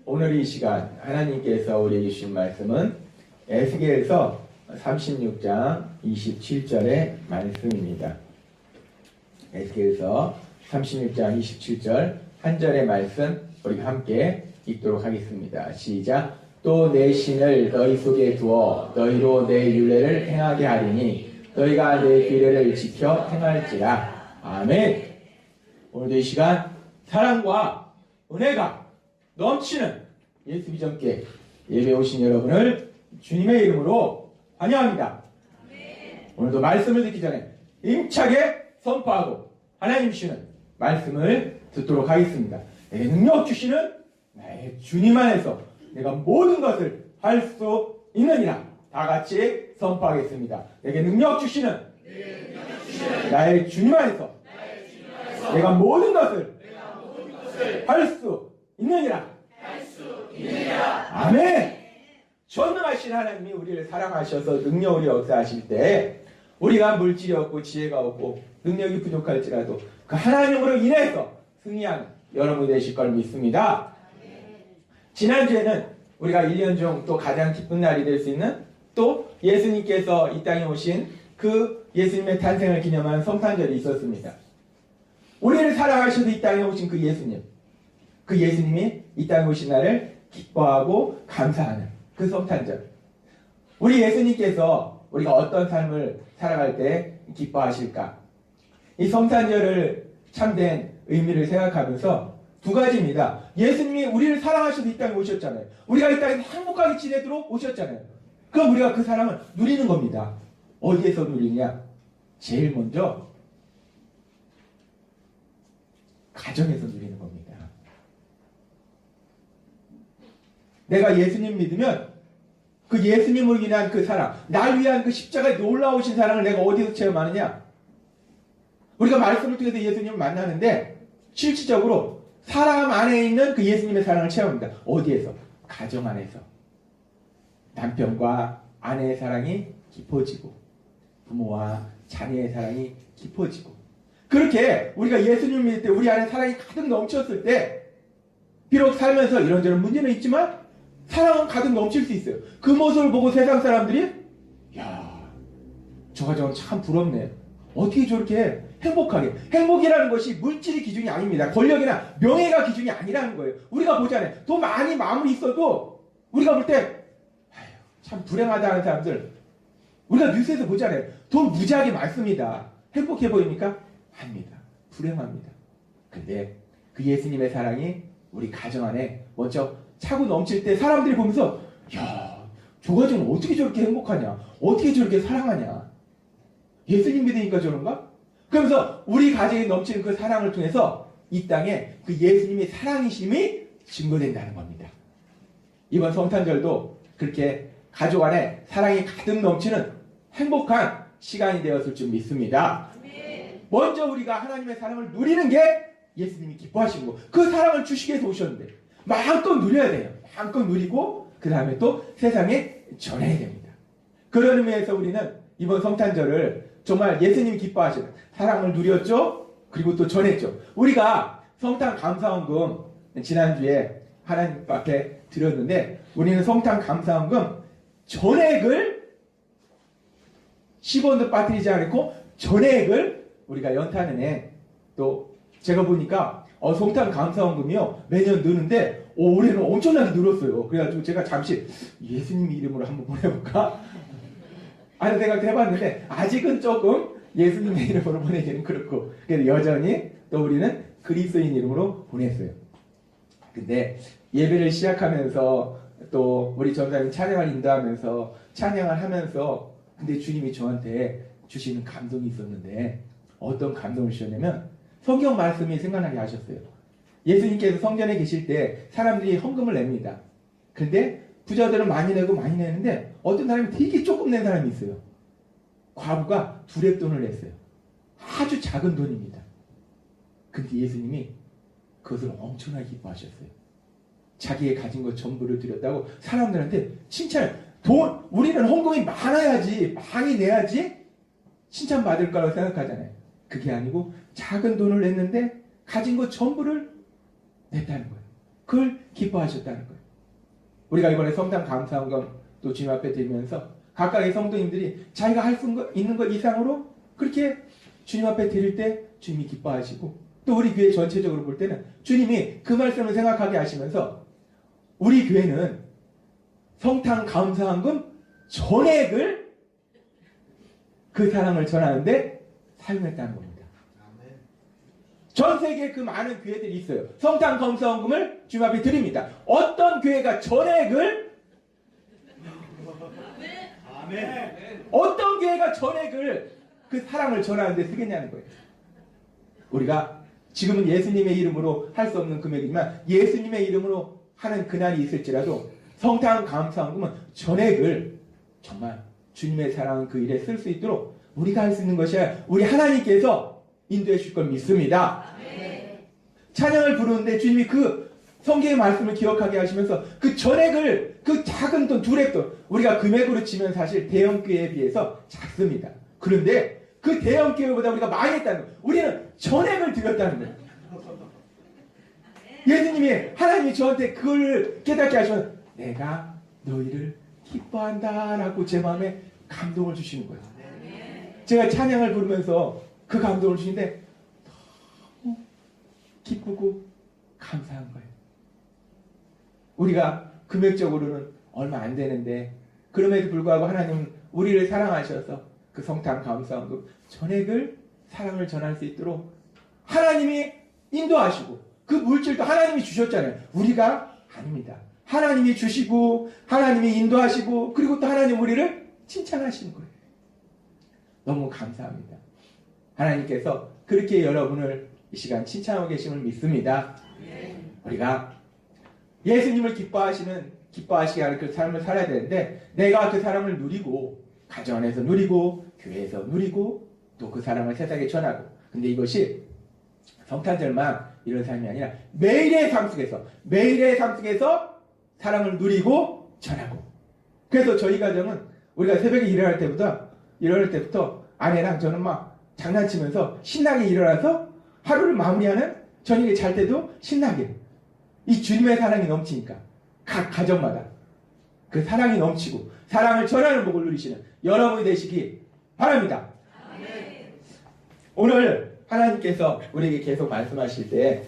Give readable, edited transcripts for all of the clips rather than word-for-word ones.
오늘 이 시간 하나님께서 우리에게 주신 말씀은 에스겔서 36장 27절의 말씀입니다. 에스겔서 36장 27절 한 절의 말씀 우리가 함께 읽도록 하겠습니다. 시작. 또 내 신을 너희 속에 두어 너희로 내 율례를 행하게 하리니 너희가 내 규례를 지켜 행할지라. 아멘. 오늘도 이 시간 사랑과 은혜가 넘치는 예수 비전께 예배 오신 여러분을 주님의 이름으로 환영합니다. 오늘도 말씀을 듣기 전에 힘차게 선포하고 하나님 주시는 말씀을 듣도록 하겠습니다. 내게 능력 주시는 나의 주님 안에서 내가 모든 것을 할 수 있느니라. 다 같이 선포하겠습니다. 내게 능력 주시는 나의 주님 안에서 내가 모든 것을 할 수 있느니라. 아멘. 전능하신 하나님이 우리를 사랑하셔서 능력으로 역사하실 때 우리가 물질이 없고 지혜가 없고 능력이 부족할지라도 그 하나님으로 인해서 승리하는 여러분 되실 걸 믿습니다. 지난주에는 우리가 1년 중 또 가장 기쁜 날이 될 수 있는 또 예수님께서 이 땅에 오신 그 예수님의 탄생을 기념하는 성탄절이 있었습니다. 우리를 사랑하셔서 이 땅에 오신 그 예수님, 그 예수님이 이 땅에 오신 날을 기뻐하고 감사하는 그 성탄절. 우리 예수님께서 우리가 어떤 삶을 살아갈 때 기뻐하실까? 이 성탄절을 참된 의미를 생각하면서 두 가지입니다. 예수님이 우리를 사랑하셔서 이 땅에 오셨잖아요. 우리가 이 땅에서 행복하게 지내도록 오셨잖아요. 그럼 우리가 그 사랑을 누리는 겁니다. 어디에서 누리냐? 제일 먼저 가정에서 누리는 겁니다. 내가 예수님 믿으면 그 예수님으로 인한 그 사랑, 날 위한 그 십자가에 놀라우신 사랑을 내가 어디서 체험하느냐? 우리가 말씀을 통해서 예수님을 만나는데 실질적으로 사람 안에 있는 그 예수님의 사랑을 체험합니다. 어디에서? 가정 안에서. 남편과 아내의 사랑이 깊어지고 부모와 자녀의 사랑이 깊어지고 그렇게 우리가 예수님을 믿을 때 우리 안에 사랑이 가득 넘쳤을 때 비록 살면서 이런저런 문제는 있지만 사랑은 가득 넘칠 수 있어요. 그 모습을 보고 세상 사람들이 야, 저 가정은 참 부럽네. 어떻게 저렇게 행복하게. 행복이라는 것이 물질이 기준이 아닙니다. 권력이나 명예가 기준이 아니라는 거예요. 우리가 보잖아요. 돈 많이 마음이 있어도 우리가 볼 때 참 불행하다는 사람들 우리가 뉴스에서 보잖아요. 돈 무지하게 많습니다. 행복해 보입니까? 아닙니다. 불행합니다. 근데 그 예수님의 사랑이 우리 가정 안에 먼저 차고 넘칠 때 사람들이 보면서 야, 저 가정은 어떻게 저렇게 행복하냐? 어떻게 저렇게 사랑하냐? 예수님 믿으니까 저런가? 그러면서 우리 가정에 넘치는 그 사랑을 통해서 이 땅에 그 예수님의 사랑이심이 증거된다는 겁니다. 이번 성탄절도 그렇게 가족 안에 사랑이 가득 넘치는 행복한 시간이 되었을 줄 믿습니다. 먼저 우리가 하나님의 사랑을 누리는 게 예수님이 기뻐하시는 거. 그 사랑을 주시기 위해서 오셨는데 마음껏 누려야 돼요. 마음껏 누리고 그 다음에 또 세상에 전해야 됩니다. 그런 의미에서 우리는 이번 성탄절을 정말 예수님이 기뻐하시는 사랑을 누렸죠. 그리고 또 전했죠. 우리가 성탄 감사원금 지난주에 하나님 앞에 드렸는데 우리는 성탄 감사원금 전액을 10원도 빠뜨리지 않고 전액을 우리가 연탄은행 또 제가 보니까 성탄 감사원금이요 매년 느는데 올해는 엄청나게 늘었어요. 그래가지고 제가 잠시 예수님 이름으로 한번 보내볼까 하는 생각도 해봤는데 아직은 조금 예수님의 이름으로 보내기는 그렇고 그래서 여전히 또 우리는 그리스도인 이름으로 보냈어요. 근데 예배를 시작하면서 또 우리 전사님 찬양을 인도하면서 찬양을 하면서 근데 주님이 저한테 주시는 감동이 있었는데 어떤 감동을 주셨냐면 성경 말씀이 생각나게 하셨어요. 예수님께서 성전에 계실 때 사람들이 헌금을 냅니다. 근데 부자들은 많이 내고 많이 내는데 어떤 사람이 되게 조금 낸 사람이 있어요. 과부가 두렙돈을 냈어요. 아주 작은 돈입니다. 근데 예수님이 그것을 엄청나게 기뻐하셨어요. 자기의 가진 것 전부를 드렸다고 사람들한테 칭찬을. 우리는 헌금이 많아야지 많이 내야지 칭찬받을 거라고 생각하잖아요. 그게 아니고 작은 돈을 냈는데 가진 것 전부를 냈다는 거예요. 그걸 기뻐하셨다는 거예요. 우리가 이번에 성탄 감사헌금 또 주님 앞에 드리면서 각각의 성도님들이 자기가 할 수 있는 것 이상으로 그렇게 주님 앞에 드릴 때 주님이 기뻐하시고, 또 우리 교회 전체적으로 볼 때는 주님이 그 말씀을 생각하게 하시면서 우리 교회는 성탄 감사헌금 전액을 그 사랑을 전하는데 사용했다는 겁니다. 전 세계에 그 많은 교회들이 있어요. 성탄 감사헌금을 주님 앞에 드립니다. 어떤 교회가 전액을 어떤 교회가 전액을 그 사랑을 전하는데 쓰겠냐는 거예요. 우리가 지금은 예수님의 이름으로 할 수 없는 금액이지만 예수님의 이름으로 하는 그날이 있을지라도 성탄 감사헌금은 전액을 정말 주님의 사랑 그 일에 쓸 수 있도록 우리가 할 수 있는 것이 아니라 우리 하나님께서 인도해 주실 걸 믿습니다. 찬양을 부르는데 주님이 그 성경의 말씀을 기억하게 하시면서 그 전액을, 그 작은 돈, 두랩돈, 우리가 금액으로 치면 사실 대형 교회에 비해서 작습니다. 그런데 그 대형 교회보다 우리가 많이 했다는 거예요. 우리는 전액을 드렸다는 거예요. 예수님이, 하나님이 저한테 그걸 깨닫게 하시면 내가 너희를 기뻐한다 라고 제 마음에 감동을 주시는 거예요. 제가 찬양을 부르면서 그 감동을 주시는데 너무 기쁘고 감사한 거예요. 우리가 금액적으로는 얼마 안 되는데 그럼에도 불구하고 하나님은 우리를 사랑하셔서 그 성탄 감사헌금 전액을 사랑을 전할 수 있도록 하나님이 인도하시고, 그 물질도 하나님이 주셨잖아요. 우리가 아닙니다. 하나님이 주시고 하나님이 인도하시고, 그리고 또 하나님 우리를 칭찬하시는 거예요. 너무 감사합니다. 하나님께서 그렇게 여러분을 이 시간 칭찬하고 계심을 믿습니다. 우리가 예수님을 기뻐하시게 하는 그 삶을 살아야 되는데, 내가 그 사랑을 누리고 가정 안에서 누리고 교회에서 누리고 또 그 사랑을 세상에 전하고, 근데 이것이 성탄절만 이런 삶이 아니라 매일의 삶 속에서 사랑을 누리고 전하고. 그래서 저희 가정은 우리가 새벽에 일어날 때부터 아내랑 저는 막 장난치면서 신나게 일어나서 하루를 마무리하는, 저녁에 잘 때도 신나게, 이 주님의 사랑이 넘치니까 각 가정마다 그 사랑이 넘치고 사랑을 전하는 복을 누리시는 여러분이 되시기 바랍니다. 오늘 하나님께서 우리에게 계속 말씀하실 때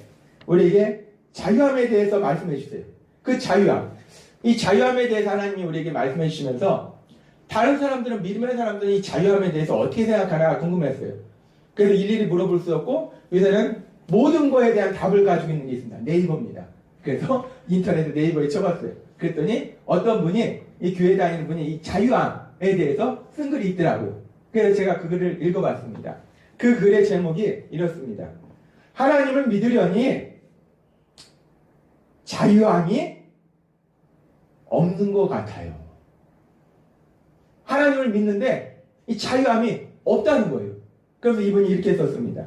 우리에게 자유함에 대해서 말씀해 주세요. 그 자유함, 이 자유함에 대해서 하나님이 우리에게 말씀해 주시면서 다른 사람들은, 믿음의 사람들은 이 자유함에 대해서 어떻게 생각하나 궁금했어요. 그래서 일일이 물어볼 수 없고 요새는 모든 거에 대한 답을 가지고 있는 게 있습니다. 네이버입니다. 그래서 인터넷에 네이버에 쳐봤어요. 그랬더니 어떤 분이, 이 교회 다니는 분이 이 자유함에 대해서 쓴 글이 있더라고요. 그래서 제가 그 글을 읽어봤습니다. 그 글의 제목이 이렇습니다. 하나님을 믿으려니 자유함이 없는 것 같아요. 하나님을 믿는데 이 자유함이 없다는 거예요. 그래서 이분이 이렇게 썼습니다.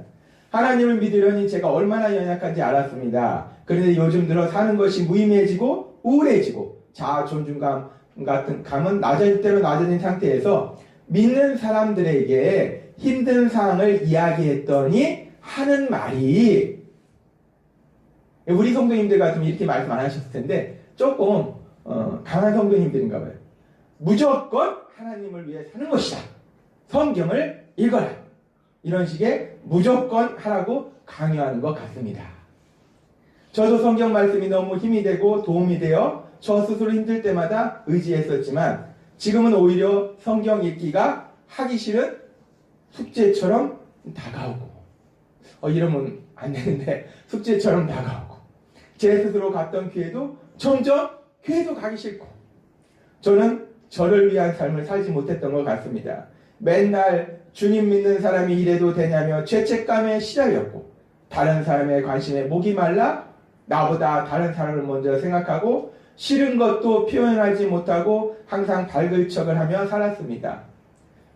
하나님을 믿으려니 제가 얼마나 연약한지 알았습니다. 그런데 요즘 들어 사는 것이 무의미해지고 우울해지고 자아 존중감 같은 감은 때로 낮아진 상태에서 믿는 사람들에게 힘든 상황을 이야기했더니 하는 말이, 우리 성도님들 같으면 이렇게 말씀 안 하셨을 텐데 조금 강한 성도님들인가 봐요. 무조건 하나님을 위해 사는 것이다. 성경을 읽어라. 이런 식의 무조건 하라고 강요하는 것 같습니다. 저도 성경 말씀이 너무 힘이 되고 도움이 되어 저 스스로 힘들 때마다 의지했었지만 지금은 오히려 성경 읽기가 하기 싫은 숙제처럼 다가오고, 이러면 안 되는데 숙제처럼 다가오고, 제 스스로 갔던 교회도 점점 교회도 가기 싫고, 저는 저를 위한 삶을 살지 못했던 것 같습니다. 맨날 주님 믿는 사람이 이래도 되냐며 죄책감에 시달렸고, 다른 사람의 관심에 목이 말라 나보다 다른 사람을 먼저 생각하고 싫은 것도 표현하지 못하고 항상 밝을 척을 하며 살았습니다.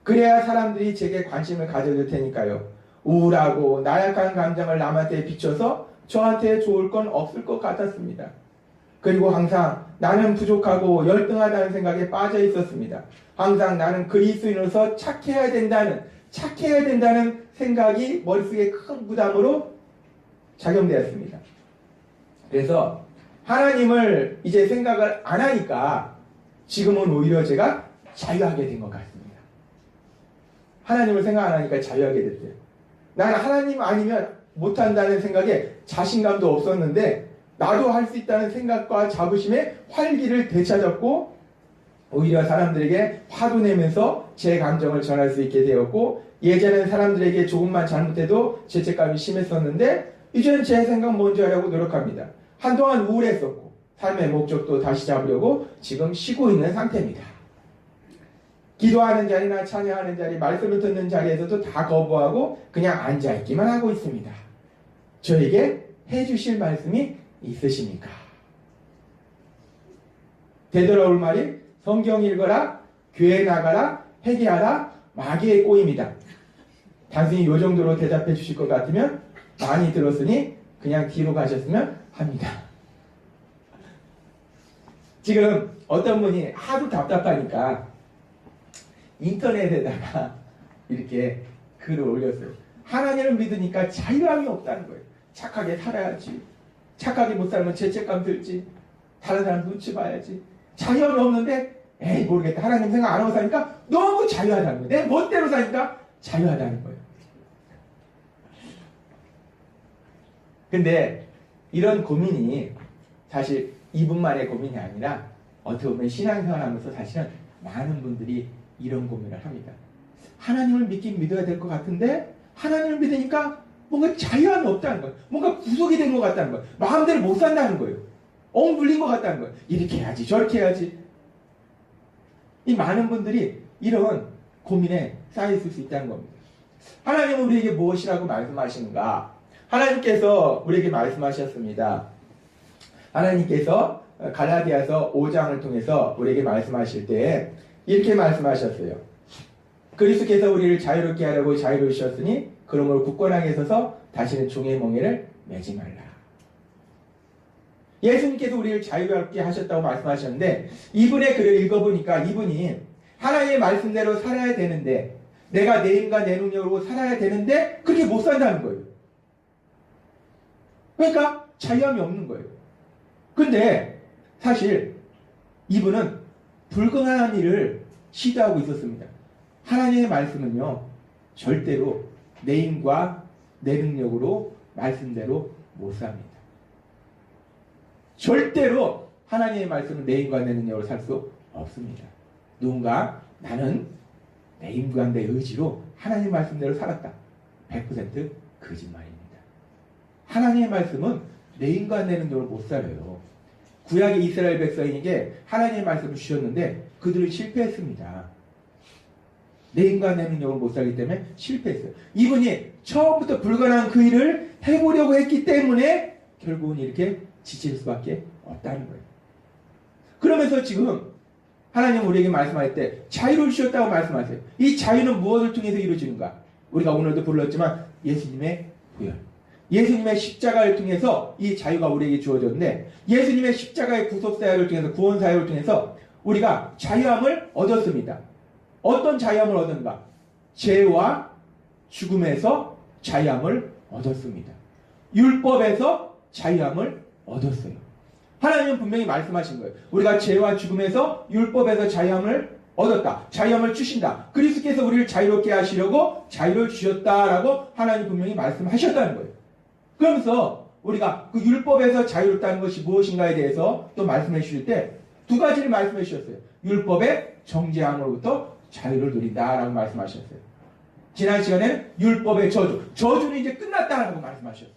그래야 사람들이 제게 관심을 가져줄 테니까요. 우울하고 나약한 감정을 남한테 비춰서 저한테 좋을 건 없을 것 같았습니다. 그리고 항상 나는 부족하고 열등하다는 생각에 빠져 있었습니다. 항상 나는 그리스도인으로서 착해야 된다는 생각이 머릿속에 큰 부담으로 작용되었습니다. 그래서 하나님을 이제 생각을 안 하니까 지금은 오히려 제가 자유하게 된 것 같습니다. 하나님을 생각 안 하니까 자유하게 됐대요. 나는 하나님 아니면 못한다는 생각에 자신감도 없었는데 나도 할 수 있다는 생각과 자부심에 활기를 되찾았고 오히려 사람들에게 화도 내면서 제 감정을 전할 수 있게 되었고 예전엔 사람들에게 조금만 잘못해도 죄책감이 심했었는데 이제는 제 생각 먼저 하려고 노력합니다. 한동안 우울했었고 삶의 목적도 다시 잡으려고 지금 쉬고 있는 상태입니다. 기도하는 자리나 찬양하는 자리, 말씀을 듣는 자리에서도 다 거부하고 그냥 앉아있기만 하고 있습니다. 저에게 해주실 말씀이 있으십니까? 되돌아올 말이 성경 읽어라, 교회 나가라, 회개하라, 마귀의 꼬임이다. 단순히 이 정도로 대답해 주실 것 같으면 많이 들었으니 그냥 뒤로 가셨으면 합니다. 지금 어떤 분이 하도 답답하니까 인터넷에다가 이렇게 글을 올렸어요. 하나님을 믿으니까 자유함이 없다는 거예요. 착하게 살아야지. 착하게 못 살면 죄책감 들지. 다른 사람 눈치 봐야지. 자유함이 없는데 에이 모르겠다. 하나님 생각 안 하고 사니까 너무 자유하다는 거예요. 내 멋대로 사니까 자유하다는 거예요. 근데 이런 고민이 사실 이분만의 고민이 아니라 어떻게 보면 신앙생활하면서 사실은 많은 분들이 이런 고민을 합니다. 하나님을 믿긴 믿어야 될 것 같은데 하나님을 믿으니까 뭔가 자유함이 없다는 거예요. 뭔가 구속이 된 것 같다는 거예요. 마음대로 못 산다는 거예요. 엉불린 것 같다는 거예요. 이렇게 해야지 저렇게 해야지. 이 많은 분들이 이런 고민에 쌓여 있을 수 있다는 겁니다. 하나님은 우리에게 무엇이라고 말씀하시는가? 하나님께서 우리에게 말씀하셨습니다. 하나님께서 갈라디아서 5장을 통해서 우리에게 말씀하실 때 이렇게 말씀하셨어요. 그리스도께서 우리를 자유롭게 하려고 자유로우셨으니 그러므로 굳건하게 서서 다시는 종의 멍에를 매지 말라. 예수님께서 우리를 자유롭게 하셨다고 말씀하셨는데 이분의 글을 읽어보니까 이분이 하나님의 말씀대로 살아야 되는데 내가 내 힘과 내 능력으로 살아야 되는데 그렇게 못 산다는 거예요. 그러니까 자유함이 없는 거예요. 근데 사실 이분은 불가능한 일을 시도하고 있었습니다. 하나님의 말씀은요 절대로 내 힘과 내 능력으로 말씀대로 못 삽니다. 절대로 하나님의 말씀은 내 힘과 내 능력으로 살 수 없습니다. 누군가 나는 내 힘과 내 의지로 하나님의 말씀대로 살았다. 100% 거짓말입니다. 하나님의 말씀은 내 힘과 내 능력으로 못 살아요. 구약의 이스라엘 백성에게 하나님의 말씀을 주셨는데 그들은 실패했습니다. 내 힘과 내 능력으로 못 살기 때문에 실패했어요. 이분이 처음부터 불가능한 그 일을 해보려고 했기 때문에 결국은 이렇게 지칠 수밖에 없다는 거예요. 그러면서 지금 하나님 우리에게 말씀할 때 자유를 주셨다고 말씀하세요. 이 자유는 무엇을 통해서 이루어지는가? 우리가 오늘도 불렀지만 예수님의 보혈. 예수님의 십자가를 통해서 이 자유가 우리에게 주어졌는데 예수님의 십자가의 구속사역을 통해서 구원사역을 통해서 우리가 자유함을 얻었습니다. 어떤 자유함을 얻었는가? 죄와 죽음에서 자유함을 얻었습니다. 율법에서 자유함을 얻었어요. 하나님은 분명히 말씀하신 거예요. 우리가 죄와 죽음에서 율법에서 자유함을 얻었다. 자유함을 주신다. 그리스도께서 우리를 자유롭게 하시려고 자유를 주셨다라고 하나님 분명히 말씀하셨다는 거예요. 그러면서 우리가 그 율법에서 자유롭다는 것이 무엇인가에 대해서 또 말씀해 주실 때 두 가지를 말씀해 주셨어요. 율법의 정죄함으로부터 자유를 누린다라고 말씀하셨어요. 지난 시간에는 율법의 저주는 이제 끝났다라고 말씀하셨어요.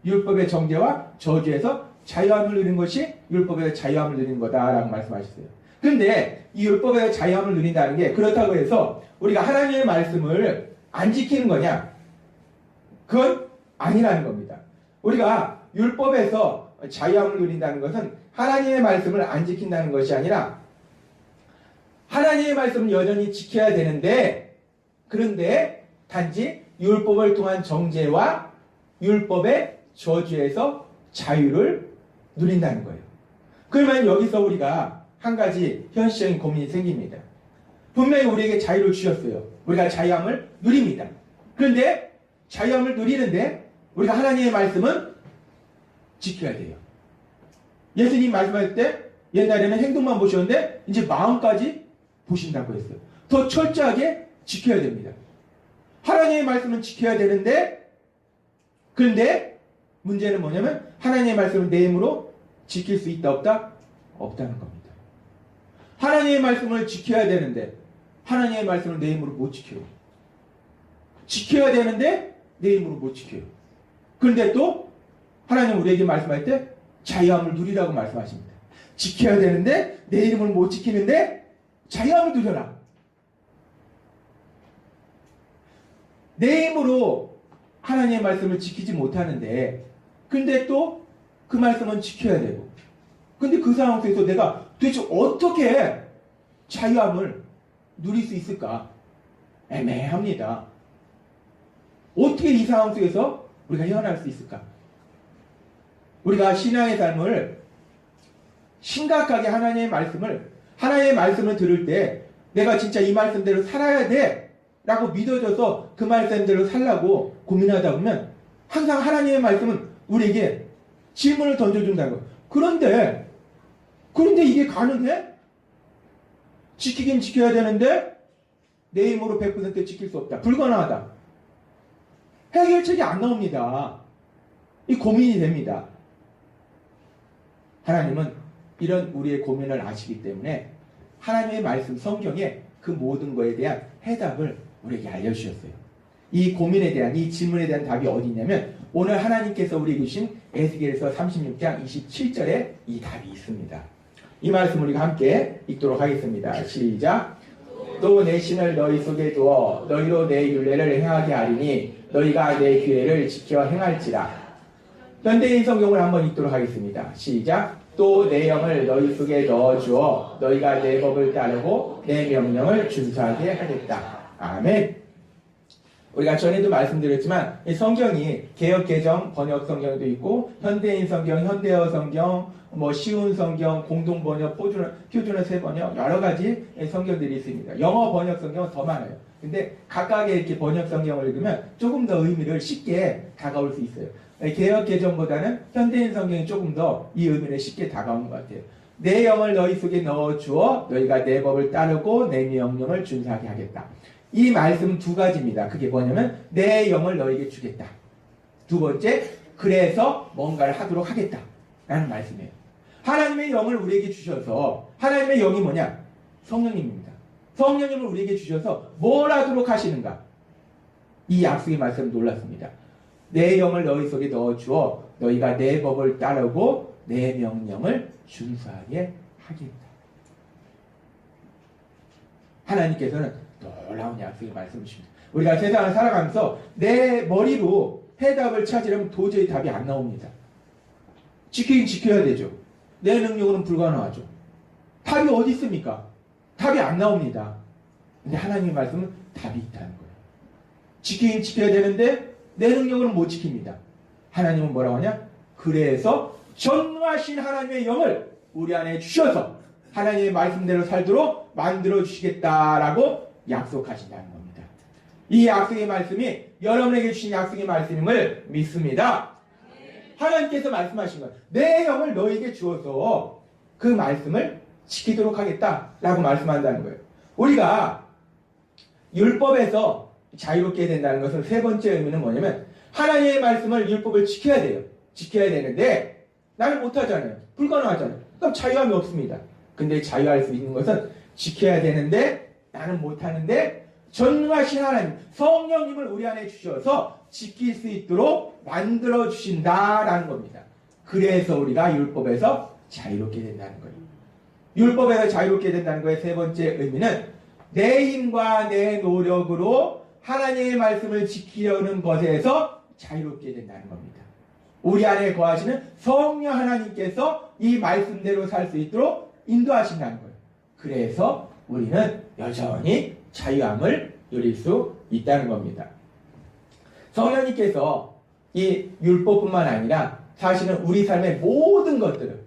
율법의 정죄와 저주에서 자유함을 누리는 것이 율법에서 자유함을 누리는 거다라고 말씀하셨어요. 그런데 이 율법에서 자유함을 누린다는 게 그렇다고 해서 우리가 하나님의 말씀을 안 지키는 거냐? 그건 아니라는 겁니다. 우리가 율법에서 자유함을 누린다는 것은 하나님의 말씀을 안 지킨다는 것이 아니라 하나님의 말씀은 여전히 지켜야 되는데 그런데 단지 율법을 통한 정죄와 율법의 저주에서 자유를 누린다는 거예요. 그러면 여기서 우리가 한 가지 현실적인 고민이 생깁니다. 분명히 우리에게 자유를 주셨어요. 우리가 자유함을 누립니다. 그런데 자유함을 누리는데 우리가 하나님의 말씀은 지켜야 돼요. 예수님 말씀할 때 옛날에는 행동만 보셨는데 이제 마음까지 보신다고 했어요. 더 철저하게 지켜야 됩니다. 하나님의 말씀은 지켜야 되는데, 그런데 문제는 뭐냐면 하나님의 말씀을 내 힘으로 지킬 수 있다 없다? 없다는 겁니다. 하나님의 말씀을 지켜야 되는데 하나님의 말씀을 내 힘으로 못 지켜요. 지켜야 되는데 내 힘으로 못 지켜요. 그런데 또 하나님 우리에게 말씀할 때 자유함을 누리라고 말씀하십니다. 지켜야 되는데 내 이름을 못 지키는데 자유함을 누려라. 내 힘으로 하나님의 말씀을 지키지 못하는데, 근데 또 그 말씀은 지켜야 되고, 근데 그 상황 속에서 내가 도대체 어떻게 자유함을 누릴 수 있을까? 애매합니다. 어떻게 이 상황 속에서 우리가 헤어날 수 있을까? 우리가 신앙의 삶을 심각하게 하나님의 말씀을 들을 때 내가 진짜 이 말씀대로 살아야 돼 라고 믿어져서 그 말씀대로 살라고 고민하다 보면 항상 하나님의 말씀은 우리에게 질문을 던져준다는 거예요. 그런데 이게 가능해? 지키긴 지켜야 되는데 내 힘으로 100% 지킬 수 없다. 불가능하다. 해결책이 안 나옵니다. 이 고민이 됩니다. 하나님은 이런 우리의 고민을 아시기 때문에 하나님의 말씀 성경에 그 모든 것에 대한 해답을 우리에게 알려주셨어요. 이 고민에 대한, 이 질문에 대한 답이 어디 있냐면 오늘 하나님께서 우리에게 주신 에스겔서 36장 27절에 이 답이 있습니다. 이 말씀 우리가 함께 읽도록 하겠습니다. 시작. 또 내 신을 너희 속에 두어 너희로 내 율례를 행하게 하리니 너희가 내 규례를 지켜 행할지라. 현대인 성경을 한번 읽도록 하겠습니다. 시작. 또 내 영을 너희 속에 넣어주어 너희가 내 법을 따르고 내 명령을 준수하게 하겠다. 아멘. 우리가 전에도 말씀드렸지만 이 성경이 개역개정 번역 성경도 있고 현대인 성경, 현대어 성경, 쉬운 성경, 공동번역, 표준어 세번역 여러 가지 성경들이 있습니다. 영어 번역 성경은 더 많아요. 근데 각각의 이렇게 번역 성경을 읽으면 조금 더 의미를 쉽게 다가올 수 있어요. 개역개정보다는 현대인 성경이 조금 더 이 의미를 쉽게 다가오는 것 같아요. 내 영을 너희 속에 넣어주어 너희가 내 법을 따르고 내 명령을 준수하게 하겠다. 이 말씀 두 가지입니다. 그게 뭐냐면 내 영을 너에게 주겠다. 두 번째, 그래서 뭔가를 하도록 하겠다 라는 말씀이에요. 하나님의 영을 우리에게 주셔서, 하나님의 영이 뭐냐? 성령님입니다. 성령님을 우리에게 주셔서 뭘 하도록 하시는가? 이 약속의 말씀 놀랐습니다. 내 영을 너희 속에 넣어주어 너희가 내 법을 따르고 내 명령을 준수하게 하겠다. 하나님께서는 놀라운 약속의 말씀을 주십니다. 우리가 세상을 살아가면서 내 머리로 해답을 찾으려면 도저히 답이 안 나옵니다. 지키긴 지켜야 되죠. 내 능력으로는 불가능하죠. 답이 어디 있습니까? 답이 안 나옵니다. 근데 하나님의 말씀은 답이 있다는 거예요. 지키긴 지켜야 되는데 내 능력으로는 못 지킵니다. 하나님은 뭐라고 하냐? 그래서 전능하신 하나님의 영을 우리 안에 주셔서 하나님의 말씀대로 살도록 만들어 주시겠다라고 약속하신다는 겁니다. 이 약속의 말씀이 여러분에게 주신 약속의 말씀임을 믿습니다. 하나님께서 말씀하신 것, 내 영을 너에게 주어서 그 말씀을 지키도록 하겠다라고 말씀한다는 거예요. 우리가 율법에서 자유롭게 된다는 것은 세 번째 의미는 뭐냐면 하나님의 말씀을, 율법을 지켜야 돼요. 지켜야 되는데 나는 못하잖아요. 불가능하잖아요. 그럼 자유함이 없습니다. 근데 자유할 수 있는 것은 지켜야 되는데 나는 못하는데 전능하신 하나님, 성령님을 우리 안에 주셔서 지킬 수 있도록 만들어 주신다라는 겁니다. 그래서 우리가 율법에서 자유롭게 된다는 거예요. 율법에서 자유롭게 된다는 거의 세 번째 의미는 내 힘과 내 노력으로 하나님의 말씀을 지키려는 것에서 자유롭게 된다는 겁니다. 우리 안에 거하시는 성령 하나님께서 이 말씀대로 살 수 있도록 인도하신다는 거예요. 그래서 우리는 여전히 자유함을 누릴 수 있다는 겁니다. 성령님께서 이 율법뿐만 아니라 사실은 우리 삶의 모든 것들을,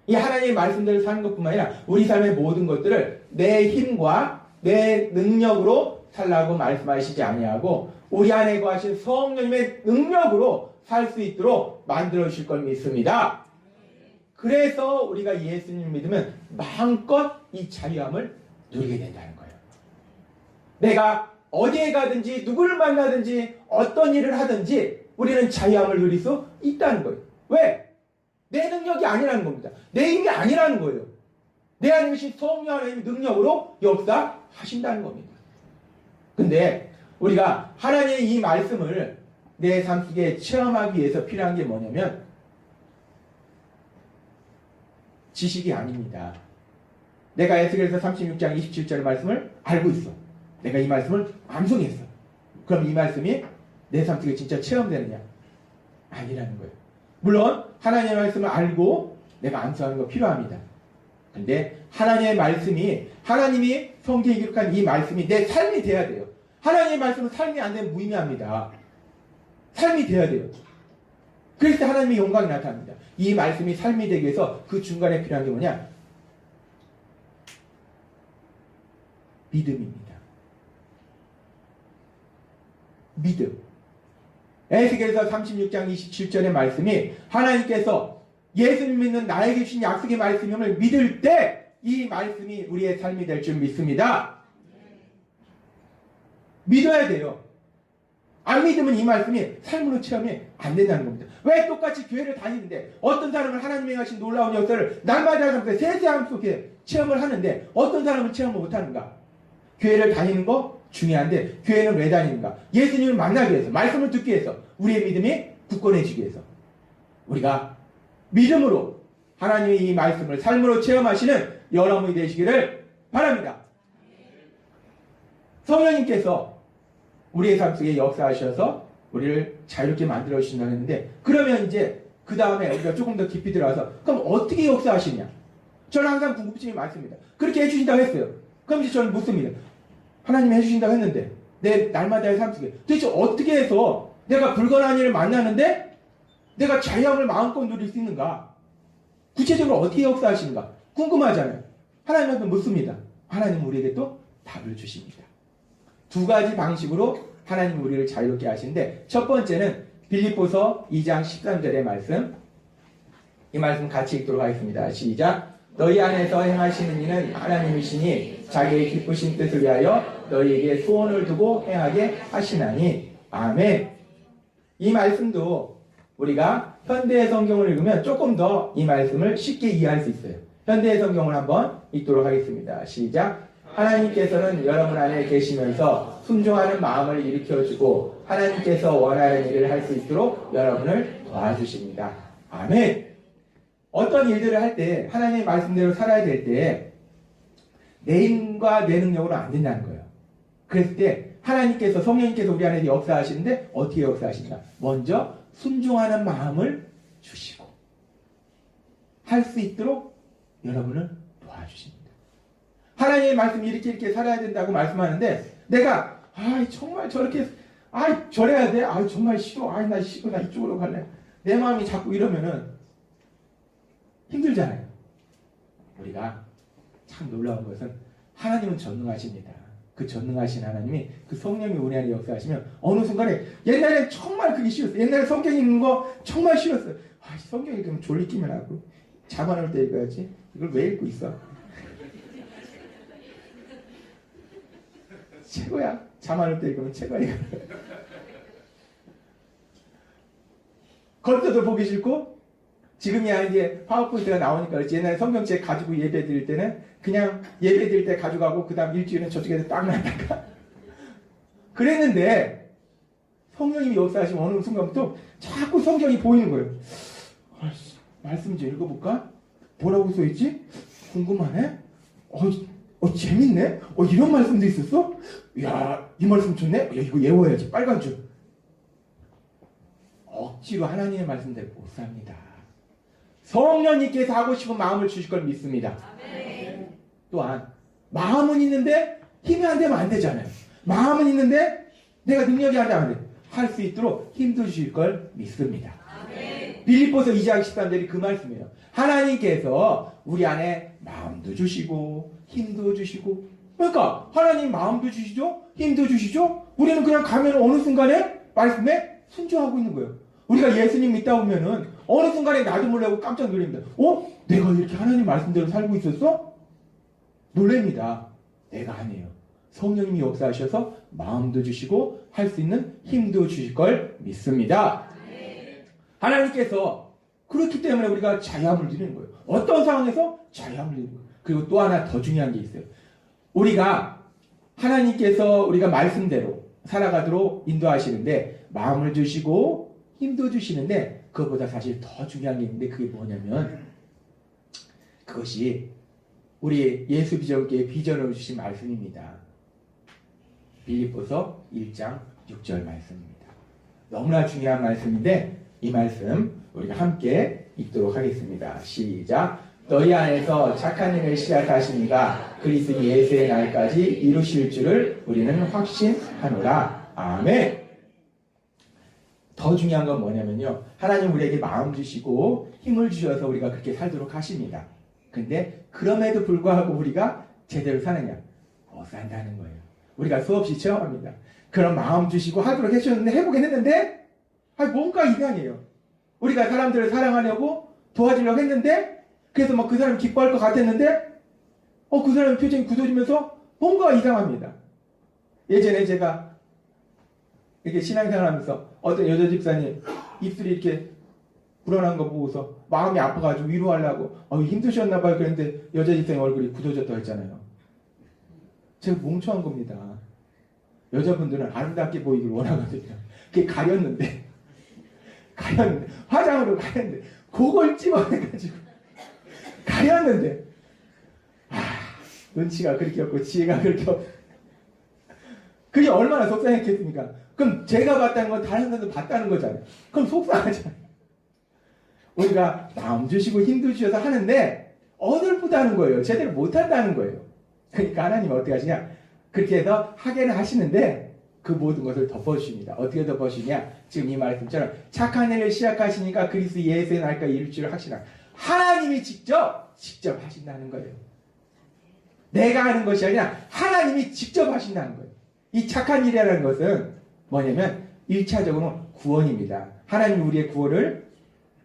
이 하나님의 말씀대로 사는 것뿐만 아니라 우리 삶의 모든 것들을 내 힘과 내 능력으로 살라고 말씀하시지 아니하고 우리 안에 거하신 성령님의 능력으로 살 수 있도록 만들어 주실 걸 믿습니다. 그래서 우리가 예수님을 믿으면 마음껏 이 자유함을 누리게 된다는 거예요. 내가 어디에 가든지 누구를 만나든지 어떤 일을 하든지 우리는 자유함을 누릴 수 있다는 거예요. 왜? 내 능력이 아니라는 겁니다. 내 힘이 아니라는 거예요. 내 안에 계신 성령 하나님의 능력으로 역사하신다는 겁니다. 근데 우리가 하나님의 이 말씀을 내 삶 속에 체험하기 위해서 필요한 게 뭐냐면 지식이 아닙니다. 내가 에스겔서 36장 27절의 말씀을 알고 있어. 내가 이 말씀을 암송했어. 그럼 이 말씀이 내 삶 속에 진짜 체험되느냐? 아니라는 거예요. 물론 하나님의 말씀을 알고 내가 암송하는 거 필요합니다. 근데 하나님의 말씀이, 하나님이 성경에 기록한 이 말씀이 내 삶이 돼야 돼요. 하나님의 말씀은 삶이 안 되면 무의미합니다. 삶이 돼야 돼요. 그럴 때 하나님의 영광이 나타납니다. 이 말씀이 삶이 되기 위해서 그 중간에 필요한 게 뭐냐? 믿음입니다. 믿음. 에스겔서 36장 27절의 말씀이 하나님께서 예수님 믿는 나에게 주신 약속의 말씀임을 믿을 때 이 말씀이 우리의 삶이 될 줄 믿습니다. 믿어야 돼요. 안 믿으면 이 말씀이 삶으로 체험이 안 된다는 겁니다. 왜 똑같이 교회를 다니는데 어떤 사람은 하나님이 하신 놀라운 역사를 날마다 하면서 세세함 속에 체험을 하는데 어떤 사람은 체험을 못하는가? 교회를 다니는 거 중요한데 교회는 왜 다니는가? 예수님을 만나기 위해서, 말씀을 듣기 위해서, 우리의 믿음이 굳건해지기 위해서 우리가 믿음으로 하나님의 이 말씀을 삶으로 체험하시는 여러분이 되시기를 바랍니다. 성령님께서 우리의 삶 속에 역사하셔서 우리를 자유롭게 만들어 주신다고 했는데 그러면 이제 그 다음에 우리가 조금 더 깊이 들어가서 그럼 어떻게 역사하시냐? 저는 항상 궁금증이 많습니다. 그렇게 해주신다고 했어요. 그럼 이제 저는 묻습니다. 하나님이 해주신다고 했는데 내 날마다의 삶 속에 도대체 어떻게 해서 내가 불건한 일을 만나는데 내가 자유함을 마음껏 누릴 수 있는가? 구체적으로 어떻게 역사하시는가? 궁금하잖아요. 하나님한테 묻습니다. 하나님은 우리에게 또 답을 주십니다. 두 가지 방식으로 하나님은 우리를 자유롭게 하시는데 첫 번째는 빌립보서 2장 13절의 말씀, 이 말씀 같이 읽도록 하겠습니다. 시작. 너희 안에서 행하시는 이는 하나님이시니 자기의 기쁘신 뜻을 위하여 너희에게 소원을 두고 행하게 하시나니. 아멘. 이 말씀도 우리가 현대의 성경을 읽으면 조금 더 이 말씀을 쉽게 이해할 수 있어요. 현대의 성경을 한번 읽도록 하겠습니다. 시작. 하나님께서는 여러분 안에 계시면서 순종하는 마음을 일으켜주고 하나님께서 원하는 일을 할 수 있도록 여러분을 도와주십니다. 아멘. 어떤 일들을 할 때 하나님의 말씀대로 살아야 될 때 내 힘과 내 능력으로 안 된다는 거예요. 그랬을 때 하나님께서, 성령님께서 우리 안에서 역사하시는데 어떻게 역사하시는가? 먼저 순종하는 마음을 주시고 할 수 있도록 여러분을 도와주십니다. 하나님의 말씀이 이렇게 살아야 된다고 말씀하는데 내가 정말 저렇게 저래야 돼? 정말 싫어. 나 싫어. 나 이쪽으로 갈래. 내 마음이 자꾸 이러면은 힘들잖아요. 우리가 참 놀라운 것은 하나님은 전능하십니다. 그 전능하신 하나님이 그 성령이 우리 안에 역사하시면 어느 순간에 옛날에 정말 그게 싫었어요. 옛날에 성경 읽는 거 정말 싫었어요. 성경 읽으면 졸리기만 하고 잠 안 올 때 읽어야지. 이걸 왜 읽고 있어? 최고야. 잠 안 올 때 읽으면 최고야. 겉도도 보기 싫고 지금이야 이제 파워포인트가 나오니까 그렇지. 옛날에 성경책 가지고 예배 드릴 때는 그냥 예배 드릴 때 가져가고 그 다음 일주일은 저쪽에서 딱 놨다가 그랬는데 성령님이 역사하시면 어느 순간부터 자꾸 성경이 보이는 거예요. 말씀 좀 읽어볼까? 뭐라고 써있지? 궁금하네? 재밌네? 이런 말씀도 있었어? 이야, 이 말씀 좋네? 야, 이거 외워야지. 빨간 줄. 억지로 하나님의 말씀대로 못 삽니다. 성령님께서 하고 싶은 마음을 주실 걸 믿습니다. 아멘. 또한 마음은 있는데 힘이 안 되면 안 되잖아요. 마음은 있는데 내가 능력이 안 되면 안 돼. 할 수 있도록 힘도 주실 걸 믿습니다. 아멘. 빌립보서 2장 13절이 그 말씀이에요. 하나님께서 우리 안에 마음도 주시고 힘도 주시고, 그러니까 하나님 마음도 주시죠, 힘도 주시죠. 우리는 그냥 가면 어느 순간에 말씀에 순종하고 있는 거예요. 우리가 예수님 믿다 보면은 어느 순간에 나도 몰라고 깜짝 놀랍니다. 내가 이렇게 하나님 말씀대로 살고 있었어? 놀랍니다. 내가 아니에요. 성령님이 역사하셔서 마음도 주시고 할 수 있는 힘도 주실 걸 믿습니다. 하나님께서 그렇기 때문에 우리가 자유함을 누리는 거예요. 어떤 상황에서 자유함을 누리는 거예요. 그리고 또 하나 더 중요한 게 있어요. 우리가 하나님께서 우리가 말씀대로 살아가도록 인도하시는데 마음을 주시고 힘도 주시는데 그것보다 사실 더 중요한 게 있는데 그게 뭐냐면 그것이 우리 예수 비전교회 비전을 주신 말씀입니다. 빌립보서 1장 6절 말씀입니다. 너무나 중요한 말씀인데 이 말씀 우리가 함께 읽도록 하겠습니다. 시작. 너희 안에서 착한 일을 시작하시니가 그리스도 예수의 날까지 이루실 줄을 우리는 확신하노라. 아멘. 더 중요한 건 뭐냐면요. 하나님 우리에게 마음 주시고 힘을 주셔서 우리가 그렇게 살도록 하십니다. 근데 그럼에도 불구하고 우리가 제대로 사느냐? 못 산다는 거예요. 우리가 수없이 체험합니다. 그런 마음 주시고 하도록 해주셨는데 해보긴 했는데 뭔가 이상해요. 우리가 사람들을 사랑하려고 도와주려고 했는데 그래서 막 그 사람이 기뻐할 것 같았는데 그 사람의 표정이 굳어지면서 뭔가 이상합니다. 예전에 제가 이렇게 신앙생활 하면서 어떤 여자 집사님 입술이 이렇게 불어난 거 보고서 마음이 아파가지고 위로하려고 힘드셨나 봐요. 그런데 여자 집사님 얼굴이 굳어졌다고 했잖아요. 제가 멍청한 겁니다. 여자분들은 아름답게 보이길 원하거든요. 그게 가렸는데 화장으로 가렸는데 그걸 찍어내가지고 가렸는데 눈치가 그렇게 없고 지혜가 그렇게 없고 그게 얼마나 속상했겠습니까? 그럼 제가 봤다는 건 다른 사람도 봤다는 거잖아요. 그럼 속상하잖아요. 우리가 마음 주시고 힘도 주셔서 하는데 어설프다는 거예요. 제대로 못한다는 거예요. 그러니까 하나님 어떻게 하시냐? 그렇게 해서 하게는 하시는데 그 모든 것을 덮어주십니다. 어떻게 덮어주시냐? 지금 이 말씀처럼 착한 일을 시작하시니까 그리스도 예수의 날까 이룰 줄을 확신하라. 하나님이 직접 하신다는 거예요. 내가 하는 것이 아니라 하나님이 직접 하신다는 거예요. 이 착한 일이라는 것은 뭐냐면 1차적으로 구원입니다. 하나님이 우리의 구원을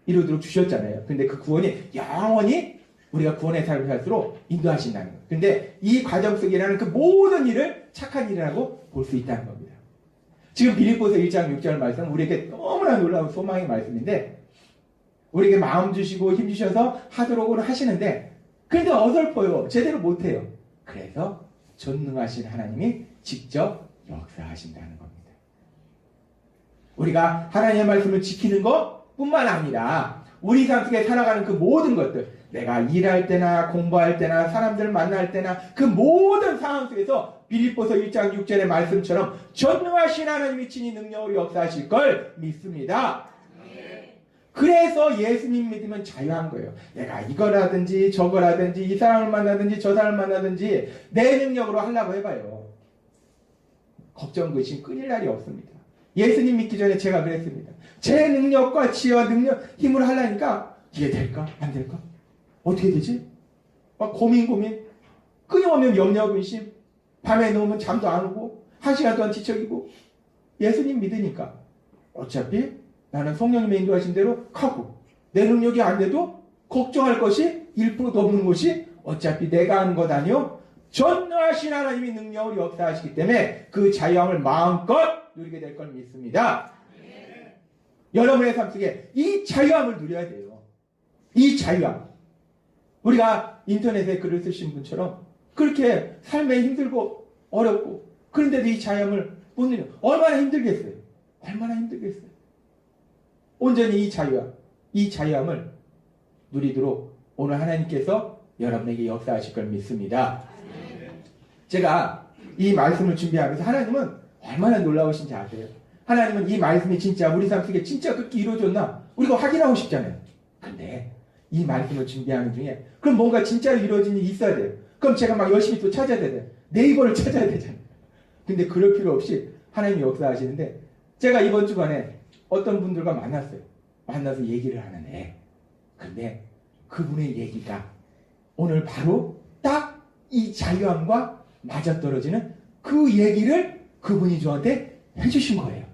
이루도록 주셨잖아요. 근데 그 구원이 영원히 우리가 구원의 삶을 살수록 인도하신다는 거예요. 근데 이 과정 속에 일어나는 그 모든 일을 착한 일이라고 볼 수 있다는 겁니다. 지금 빌립보서 1장 6절 말씀은 우리에게 너무나 놀라운 소망의 말씀인데 우리에게 마음 주시고 힘 주셔서 하도록은 하시는데 그런데 어설퍼요. 제대로 못해요. 그래서 전능하신 하나님이 직접 역사하신다는 겁니다. 우리가 하나님의 말씀을 지키는 것뿐만 아니라 우리 삶 속에 살아가는 그 모든 것들 내가 일할 때나 공부할 때나 사람들을 만날 때나 그 모든 상황 속에서 빌립보서 1장 6절의 말씀처럼 전능하신 하나님이 친히 능력으로 역사하실 걸 믿습니다. 그래서 예수님 믿으면 자유한 거예요. 내가 이거라든지 저거라든지 이 사람을 만나든지 저 사람을 만나든지 내 능력으로 하려고 해봐요. 걱정 근심 끊일 날이 없습니다. 예수님 믿기 전에 제가 그랬습니다. 제 능력과 지혜와 능력 힘으로 하려니까 이게 될까? 안 될까? 어떻게 되지? 막 고민 끊임없는 염려 근심 밤에 누우면 잠도 안 오고 1시간 동안 뒤척이고 예수님 믿으니까 어차피 나는 성령님의 인도하신 대로 하고 내 능력이 안 돼도 걱정할 것이 1%도 없는 것이 어차피 내가 하는 것 아니요 전능하신 하나님이 능력으로 역사하시기 때문에 그 자유함을 마음껏 누리게 될 걸 믿습니다. 여러분의 삶 속에 이 자유함을 누려야 돼요. 이 자유함. 우리가 인터넷에 글을 쓰신 분처럼 그렇게 삶에 힘들고 어렵고 그런데도 이 자유함을 못 누려. 얼마나 힘들겠어요. 얼마나 힘들겠어요. 온전히 이 자유함을 누리도록 오늘 하나님께서 여러분에게 역사하실 걸 믿습니다. 제가 이 말씀을 준비하면서 하나님은 얼마나 놀라우신지 아세요? 하나님은 이 말씀이 진짜 우리 삶 속에 진짜 그렇게 이루어졌나? 우리가 확인하고 싶잖아요. 근데 이 말씀을 준비하는 중에 그럼 뭔가 진짜로 이루어진 일이 있어야 돼요. 그럼 제가 막 열심히 또 찾아야 돼요. 네이버를 찾아야 되잖아요. 근데 그럴 필요 없이 하나님이 역사하시는데 제가 이번 주간에 어떤 분들과 만나서 얘기를 하는데 근데 그분의 얘기가 오늘 바로 딱 이 자유함과 맞아떨어지는 그 얘기를 그분이 저한테 해주신 거예요.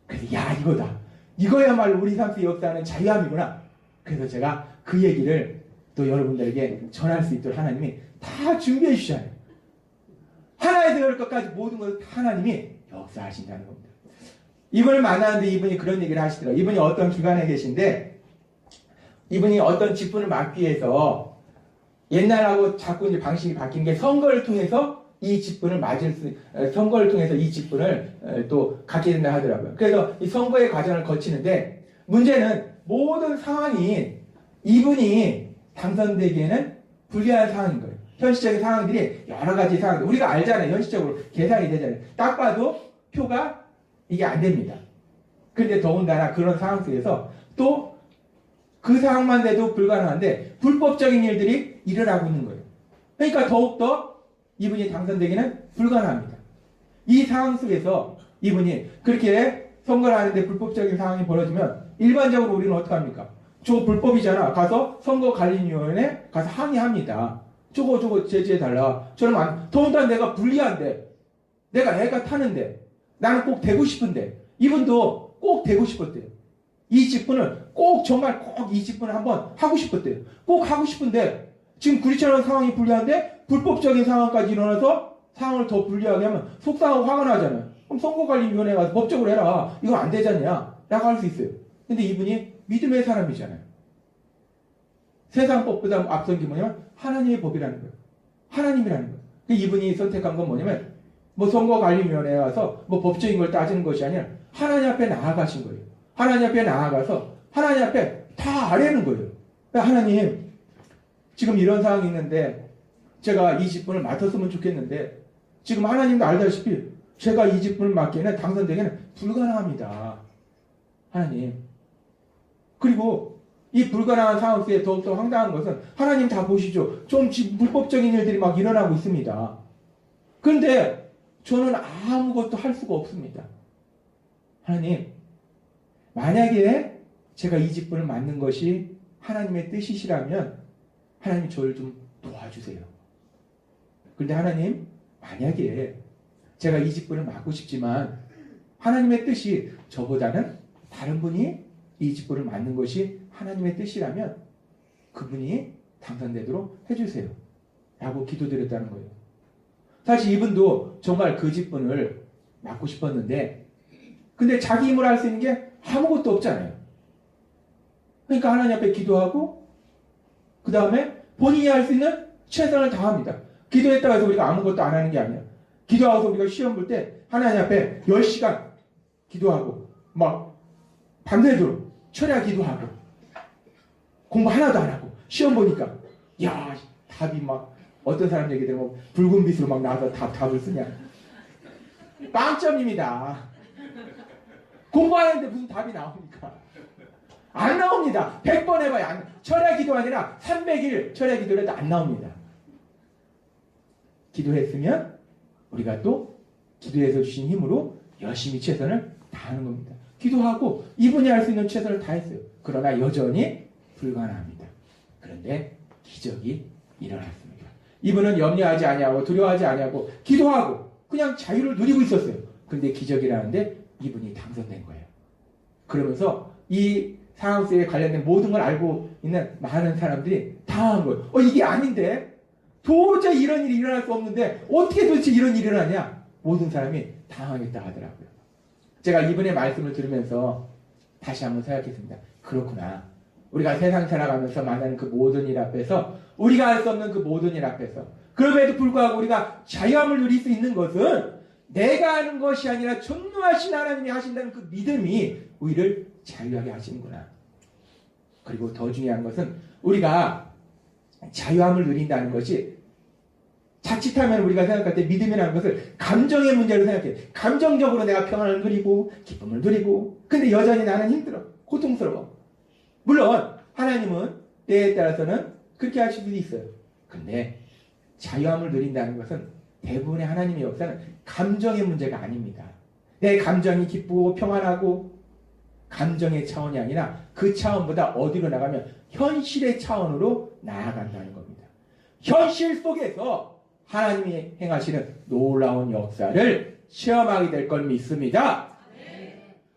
그래서 야 이거다. 이거야말로 우리 삶 속의 역사는 자유함이구나. 그래서 제가 그 얘기를 또 여러분들에게 전할 수 있도록 하나님이 다 준비해 주셨어요. 하나에서 열 것까지 모든 것을 다 하나님이 역사하신다는 겁니다. 이분을 만나는데 이분이 그런 얘기를 하시더라고요. 이분이 어떤 기관에 계신데 이분이 어떤 직분을 맡기 위해서 옛날하고 자꾸 이제 방식이 바뀐 게 선거를 통해서 이 직분을 선거를 통해서 이 직분을 또 갖게 된다 하더라고요. 그래서 이 선거의 과정을 거치는데 문제는 모든 상황이 이분이 당선되기에는 불리한 상황인 거예요. 현실적인 상황들이 여러 가지 상황들 우리가 알잖아요. 현실적으로 계산이 되잖아요. 딱 봐도 표가 이게 안 됩니다. 그런데 더군다나 그런 상황 속에서 또 그 상황만 돼도 불가능한데 불법적인 일들이 일어나고 있는 거예요. 그러니까 더욱더 이분이 당선되기는 불가능합니다. 이 상황 속에서 이분이 그렇게 선거를 하는데 불법적인 상황이 벌어지면 일반적으로 우리는 어떻게 합니까? 저거 불법이잖아. 가서 선거관리위원회에 가서 항의합니다. 저거 제지해달라. 저는 더군다나 내가 불리한데 내가 애가 타는데 나는 꼭 되고 싶은데 이분도 꼭 되고 싶었대요. 이 직분을 꼭 정말 꼭 이 직분을 한번 하고 싶었대요. 꼭 하고 싶은데 지금 그렇지 않은 상황이 불리한데 불법적인 상황까지 일어나서 상황을 더 불리하게 하면 속상하고 화가 나잖아요. 그럼 선거관리위원회에 가서 법적으로 해라. 이건 안 되잖냐 라고 할 수 있어요. 근데 이분이 믿음의 사람이잖아요. 세상 법보다 앞선 게 뭐냐면 하나님의 법이라는 거예요. 하나님이라는 거예요. 이분이 선택한 건 뭐냐면 선거관리위원회에 와서 법적인 걸 따지는 것이 아니라 하나님 앞에 나아가신 거예요. 하나님 앞에 나아가서 하나님 앞에 다 아뢰는 거예요. 하나님, 지금 이런 상황이 있는데 제가 이 직분을 맡았으면 좋겠는데 지금 하나님도 알다시피 제가 이 직분을 맡기에는 당선되기는 불가능합니다. 하나님. 그리고 이 불가능한 상황 속에 더욱더 황당한 것은 하나님 다 보시죠. 좀 지금 불법적인 일들이 막 일어나고 있습니다. 그런데 저는 아무것도 할 수가 없습니다. 하나님, 만약에 제가 이 직분을 맡는 것이 하나님의 뜻이시라면 하나님 저를 좀 도와주세요. 그런데 하나님, 만약에 제가 이 직분을 맡고 싶지만 하나님의 뜻이 저보다는 다른 분이 이 직분을 맡는 것이 하나님의 뜻이라면 그분이 당선되도록 해주세요. 라고 기도드렸다는 거예요. 사실 이분도 정말 그 직분을 맡고 싶었는데 근데 자기 힘으로 할 수 있는 게 아무것도 없잖아요. 그러니까 하나님 앞에 기도하고 그 다음에 본인이 할 수 있는 최선을 다합니다. 기도했다고 해서 우리가 아무것도 안 하는 게 아니야. 기도하고서 우리가 시험 볼 때 하나님 앞에 10시간 기도하고 막 밤새도록 철야 기도하고 공부 하나도 안 하고 시험 보니까 야 답이 막 어떤 사람 얘기 들으면 붉은 빛으로 막 나와서 답을 쓰냐. 빵점입니다. 공부하는데 무슨 답이 나옵니까? 안 나옵니다. 100번 해봐야 철야 기도 아니라 300일 철야 기도를 해도 안 나옵니다. 기도했으면 우리가 또 기도해서 주신 힘으로 열심히 최선을 다하는 겁니다. 기도하고 이분이 할 수 있는 최선을 다했어요. 그러나 여전히 불가능합니다. 그런데 기적이 일어났습니다. 이분은 염려하지 아니하고 두려워하지 아니하고 기도하고 그냥 자유를 누리고 있었어요. 그런데 기적이라는데 이분이 당선된 거예요. 그러면서 이 상황 속에 관련된 모든 걸 알고 있는 많은 사람들이 당황한 거예요. 이게 아닌데? 도저히 이런 일이 일어날 수 없는데 어떻게 도대체 이런 일이 일어나냐? 모든 사람이 당황했다 하더라고요. 제가 이분의 말씀을 들으면서 다시 한번 생각했습니다. 그렇구나. 우리가 세상 살아가면서 만나는 그 모든 일 앞에서 우리가 할 수 없는 그 모든 일 앞에서 그럼에도 불구하고 우리가 자유함을 누릴 수 있는 것은 내가 하는 것이 아니라 전능하신 하나님이 하신다는 그 믿음이 우리를 자유하게 하시는구나. 그리고 더 중요한 것은 우리가 자유함을 누린다는 것이 자칫하면 우리가 생각할 때 믿음이라는 것을 감정의 문제로 생각해. 감정적으로 내가 평안을 누리고 기쁨을 누리고 근데 여전히 나는 힘들어. 고통스러워. 물론 하나님은 때에 따라서는 그렇게 하실 수도 있어요. 근데 자유함을 누린다는 것은 대부분의 하나님의 역사는 감정의 문제가 아닙니다. 내 감정이 기쁘고 평안하고 감정의 차원이 아니라 그 차원보다 어디로 나가면 현실의 차원으로 나아간다는 겁니다. 현실 속에서 하나님이 행하시는 놀라운 역사를 체험하게 될 걸 믿습니다.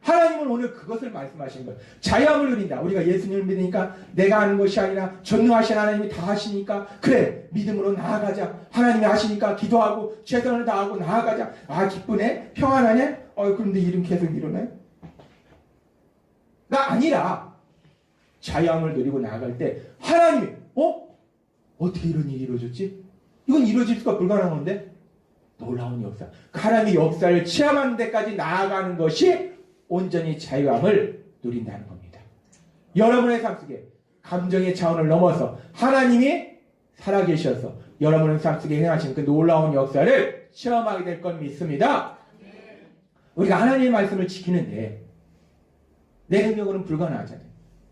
하나님은 오늘 그것을 말씀하시는 거예요. 자유함을 누린다. 우리가 예수님을 믿으니까 내가 하는 것이 아니라 전능하신 하나님이 다 하시니까 그래 믿음으로 나아가자. 하나님이 하시니까 기도하고 최선을 다하고 나아가자. 아 기쁘네? 평안하네? 그런데 이름 계속 이러네? 가 아니라 자유함을 누리고 나아갈 때 하나님이 어떻게 이런 일이 이루어졌지? 이건 이루어질 수가 불가능한 건데? 놀라운 역사. 하나님의 역사를 체험하는 데까지 나아가는 것이 온전히 자유함을 누린다는 겁니다. 여러분의 삶 속에 감정의 차원을 넘어서 하나님이 살아계셔서 여러분의 삶 속에 행하시는 그 놀라운 역사를 체험하게 될 걸 믿습니다. 우리가 하나님의 말씀을 지키는데 내 능력으로는 불가능하잖아요.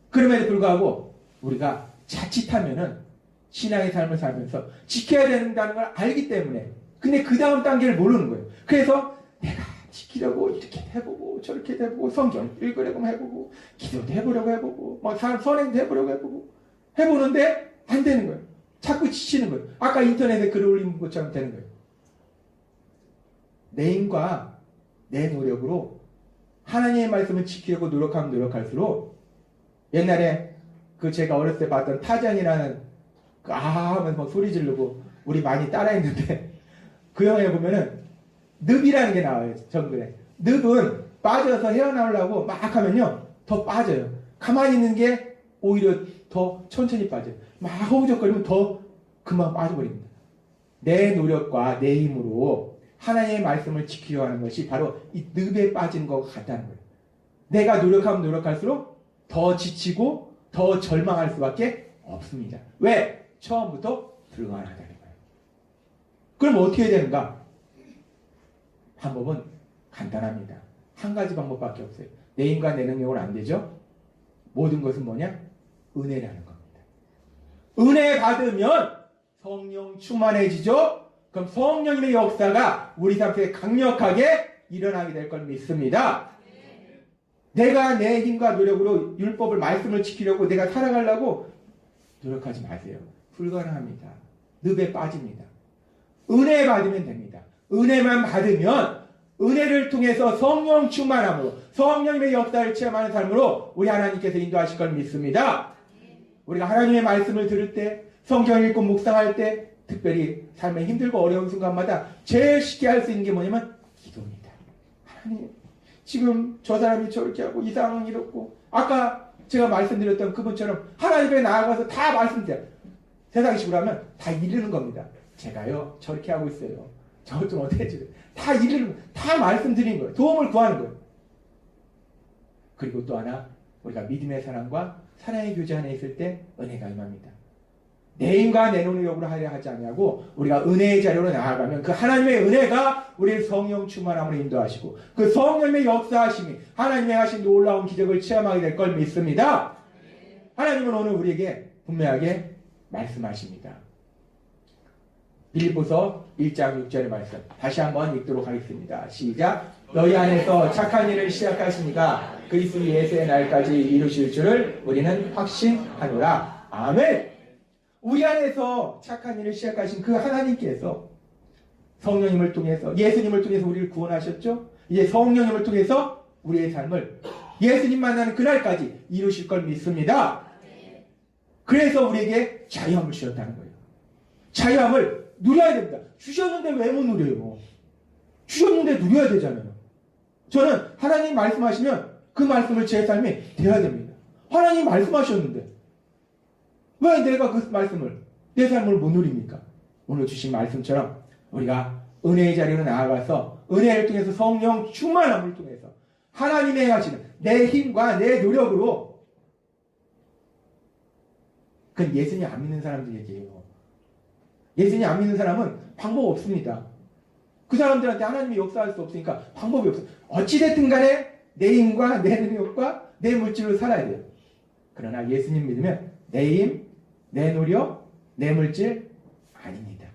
그럼에도 불구하고 우리가 자칫하면은 신앙의 삶을 살면서 지켜야 된다는 걸 알기 때문에 근데 그 다음 단계를 모르는 거예요. 그래서 내가 지키려고 이렇게 해보고 저렇게 해보고 성경 읽으려고 해보고 기도도 해보려고 해보고 뭐 선행도 해보려고 해보는데 안 되는 거예요. 자꾸 지치는 거예요. 아까 인터넷에 글을 올린 것처럼 되는 거예요. 내 힘과 내 노력으로 하나님의 말씀을 지키려고 노력하면 노력할수록 옛날에 그 제가 어렸을 때 봤던 타잔이라는 그 하면서 소리 지르고 우리 많이 따라했는데 그 영화에 보면은 늪이라는 게 나와요. 정글에. 늪은 빠져서 헤어나오려고 막 하면요 더 빠져요. 가만히 있는 게 오히려 더 천천히 빠져요. 막 허우적거리면 더 금방 빠져버립니다. 내 노력과 내 힘으로 하나님의 말씀을 지키려 하는 것이 바로 이 늪에 빠진 것 같다는 거예요. 내가 노력하면 노력할수록 더 지치고 더 절망할 수밖에 없습니다. 왜? 처음부터 불가능하다는 거예요. 그럼 어떻게 해야 되는가? 방법은 간단합니다. 한 가지 방법밖에 없어요. 내 힘과 내 능력은 안 되죠? 모든 것은 뭐냐? 은혜라는 겁니다. 은혜 받으면 성령 충만해지죠? 그럼 성령님의 역사가 우리 삶 속에 강력하게 일어나게 될 걸 믿습니다. 내가 내 힘과 노력으로 율법을 말씀을 지키려고 내가 살아가려고 노력하지 마세요. 불가능합니다. 늪에 빠집니다. 은혜 받으면 됩니다. 은혜만 받으면 은혜를 통해서 성령 충만함으로 성령님의 역사를 체험하는 삶으로 우리 하나님께서 인도하실 걸 믿습니다. 우리가 하나님의 말씀을 들을 때 성경 읽고 묵상할 때 특별히 삶에 힘들고 어려운 순간마다 제일 쉽게 할 수 있는 게 뭐냐면 기도입니다. 하나님 지금 저 사람이 저렇게 하고 이 상황이 이렇고 아까 제가 말씀드렸던 그분처럼 하나님께 나아가서 다 말씀드려요. 세상식으로 하면 다 이르는 겁니다. 제가요 저렇게 하고 있어요. 저 좀 어떻게 해주세요. 다 이르는 다 말씀드린 거예요. 도움을 구하는 거예요. 그리고 또 하나 우리가 믿음의 사랑과 사랑의 교제 안에 있을 때 은혜가 임합니다. 내 힘과 내 노력으로 하려 하지 않냐고 우리가 은혜의 자리로 나아가면 그 하나님의 은혜가 우리를 성령 충만함으로 인도하시고 그 성령의 역사하심이 하나님의 하신 놀라운 기적을 체험하게 될 걸 믿습니다. 하나님은 오늘 우리에게 분명하게 말씀하십니다. 빌립보서 1장 6절의 말씀 다시 한번 읽도록 하겠습니다. 시작. 너희 안에서 착한 일을 시작하시니까 그리스도 예수의 날까지 이루실 줄을 우리는 확신하노라. 아멘. 우리 안에서 착한 일을 시작하신 그 하나님께서 성령님을 통해서 예수님을 통해서 우리를 구원하셨죠. 이제 성령님을 통해서 우리의 삶을 예수님 만나는 그날까지 이루실 걸 믿습니다. 그래서 우리에게 자유함을 주셨다는 거예요. 자유함을 누려야 됩니다. 주셨는데 왜 못 누려요? 주셨는데 누려야 되잖아요. 저는 하나님 말씀하시면 그 말씀을 제 삶에 대해야 됩니다. 하나님 말씀하셨는데 왜 내가 그 말씀을 내 삶을 못 누립니까? 오늘 주신 말씀처럼 우리가 은혜의 자리로 나아가서 은혜를 통해서 성령 충만함을 통해서 하나님의 행하시는 내 힘과 내 노력으로 그건 예수님 안 믿는 사람들 얘기예요. 예수님 안 믿는 사람은 방법 없습니다. 그 사람들한테 하나님이 역사할 수 없으니까 방법이 없어요. 어찌됐든 간에 내 힘과 내 능력과 내 물질로 살아야 돼요. 그러나 예수님 믿으면 내 힘, 내 노력, 내 물질 아닙니다.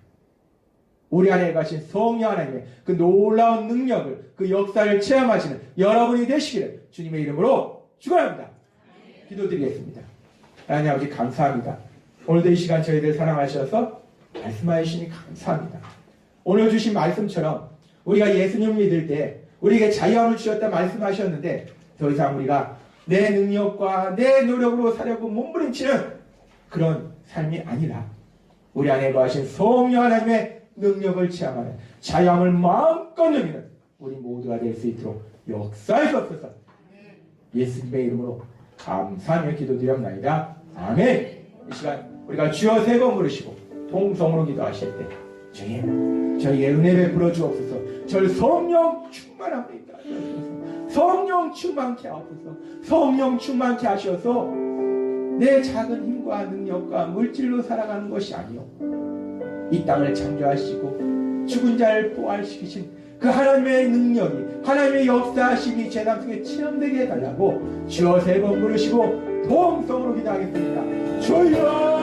우리 안에 가신 성령 하나님의 그 놀라운 능력을 그 역사를 체험하시는 여러분이 되시기를 주님의 이름으로 축원합니다. 기도드리겠습니다. 하나님 아버지 감사합니다. 오늘도 이 시간 저희들 사랑하셔서 말씀하시니 감사합니다. 오늘 주신 말씀처럼 우리가 예수님을 믿을 때 우리에게 자유함을 주셨다 말씀하셨는데 더 이상 우리가 내 능력과 내 노력으로 살려고 몸부림치는 그런 삶이 아니라 우리 안에 거하신 성령 하나님의 능력을 체험하는 자유함을 마음껏 누리는 우리 모두가 될 수 있도록 역사하시옵소서. 예수님의 이름으로 감사하며 기도드렸나이다. 아멘. 이 시간 우리가 주여 세 번 부르시고 통성으로 기도하실 때 주님 저희의 은혜 베풀어 주옵소서. 저를 성령 충만함으로 있다 하소서. 성령 충만케 하옵소서. 성령 충만케 하셔서 내 작은 힘과 능력과 물질로 살아가는 것이 아니요 이 땅을 창조하시고 죽은 자를 부활시키신 그 하나님의 능력이 하나님의 역사하심이 제 삶 속에 체험되게 해달라고 주여 세 번 부르시고 통성으로 기도하겠습니다. 주여